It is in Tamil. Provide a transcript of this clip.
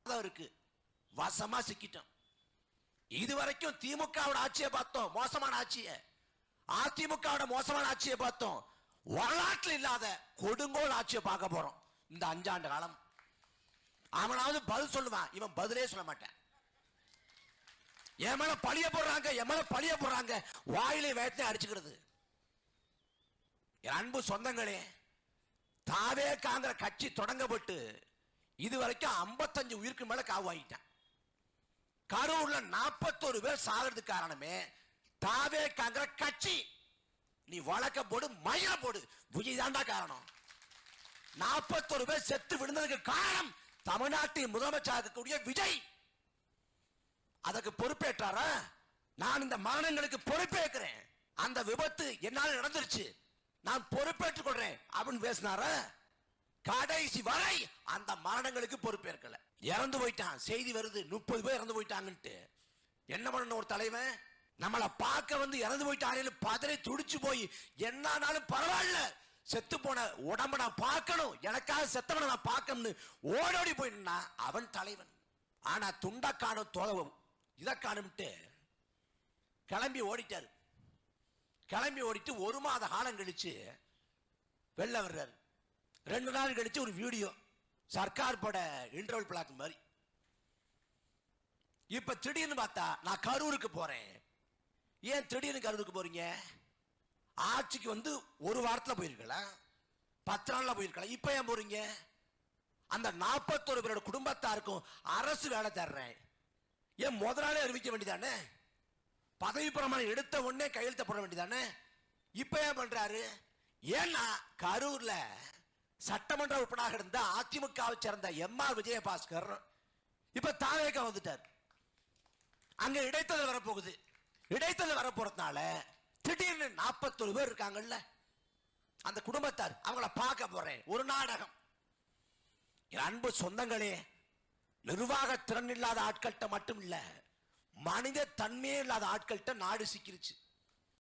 இருக்கு, வசமா சிக்கிட்டோம். இதுவரைக்கும் திமுகவோட ஆட்சியை பார்த்தோம், மோசமான ஆட்சியை. அதிமுகவோட மோசமான ஆட்சியை பார்த்தோம். வரலாற்றில் இல்லாத கொடுங்கோல் ஆட்சியை பார்க்க போறோம் இந்த 5 ஆண்டு காலம். அவனாவது பதில் சொல்லுவான், இவன் பதிலே சொல்ல மாட்டான். என் மேல பழிய போடுறாங்க, என் மேல பழிய போடுறாங்க, வாயிலே வேட்டை அடிச்சுக்கிறது. அன்பு சொந்தங்களே, தாவே காங்கிற கட்சி தொடங்கப்பட்டு இதுவரைக்கும் 55 உயிருக்கு மேல காவு வாங்கிட்டான். கரூர்ல 41 பேர் சாகிறதுக்கு காரணமே தாவே காங்கிற கட்சி. நீ வழக்க போடு, மயில போடு, விஜய் தாண்டா காரணம். 41 பேர் செத்து விழுந்ததுக்கு காரணம் தமிழ்நாட்டின் முதலமைச்சர் இருக்கக்கூடிய விஜய். அதற்கு பொறுப்பேற்றாரா? நான் இந்த மரணங்களுக்கு பொறுப்பேற்கிறேன், அந்த விபத்து என்னால் நடந்துருச்சு, நான் பொறுப்பேற்றுக் கொள்றேன் அப்படின்னு பேசினாரா? கடைசி வரை அந்த மரணங்களுக்கு பொறுப்பேற்கல. இறந்து போயிட்டான், செய்தி வருது 30 பேர் இறந்து போயிட்டாங்கன்ட்டு. என்ன பண்ண ஒரு தலைவன்? நம்மளை பார்க்க வந்து இறந்து போயிட்டானு பதறி துடிச்சு போய் என்னானாலும் பரவாயில்ல, செத்து போன உடம்ப நான் பார்க்கணும், எனக்காக செத்தவனை நான் பார்க்கணும்னு ஓடோடி போயினா அவன் தலைவன். ஆனா துண்ட காணும், தோலவும் இதை காணும்ட்டு கிளம்பி ஓடிட்டாரு. கிளம்பி ஓடிட்டு 1 மாத காலம் கழிச்சு வெளில வர்றாரு. 2 நாள் கழிச்சு ஒரு வீடியோ, சர்க்கார் பட இன்டர்வல் பிளாக் மாதிரி. இப்ப திடீர்னு பார்த்தா நான் கரூருக்கு போறேன். ஏன் திடீர்னு கரூருக்கு போறீங்க? ஆட்சிக்கு வந்து 1 வாரத்தில் போயிருக்கலாம், 10 நாள்ல போயிருக்கலாம், இப்ப ஏன் போறீங்க? அந்த 41 பேரோட குடும்பத்தாருக்கும் அரசு வேலை தர்றேன், ஏன் முதல் நாளே அறிவிக்க வேண்டியதானே? பதவி பிரமாணம் எடுத்த உடனே கையெழுத்த போட வேண்டியதானே? இப்ப ஏன் பண்றாரு? ஏன்னா கரூர்ல சட்டமன்ற உறுப்பினராக இருந்த அதிமுகவை சேர்ந்த எம்.ஆர். விஜயபாஸ்கர் இப்ப தாவேக வந்துட்டார். அங்க இடைத்தேர்தல் வரப்போகுது. இடைத்தேர்தல் வரப்போறதுனால திடீர்னு 41 பேர் இருக்காங்கல்ல, அந்த குடும்பத்தார், அவங்கள பார்க்க போறேன். ஒரு நாடகம். அன்பு சொந்தங்களே, நிர்வாக திறன் இல்லாத ஆட்கள்கிட்ட மட்டும் இல்ல, மனித தன்மையே இல்லாத ஆட்கள்கிட்ட நாடு சிக்கிருச்சு.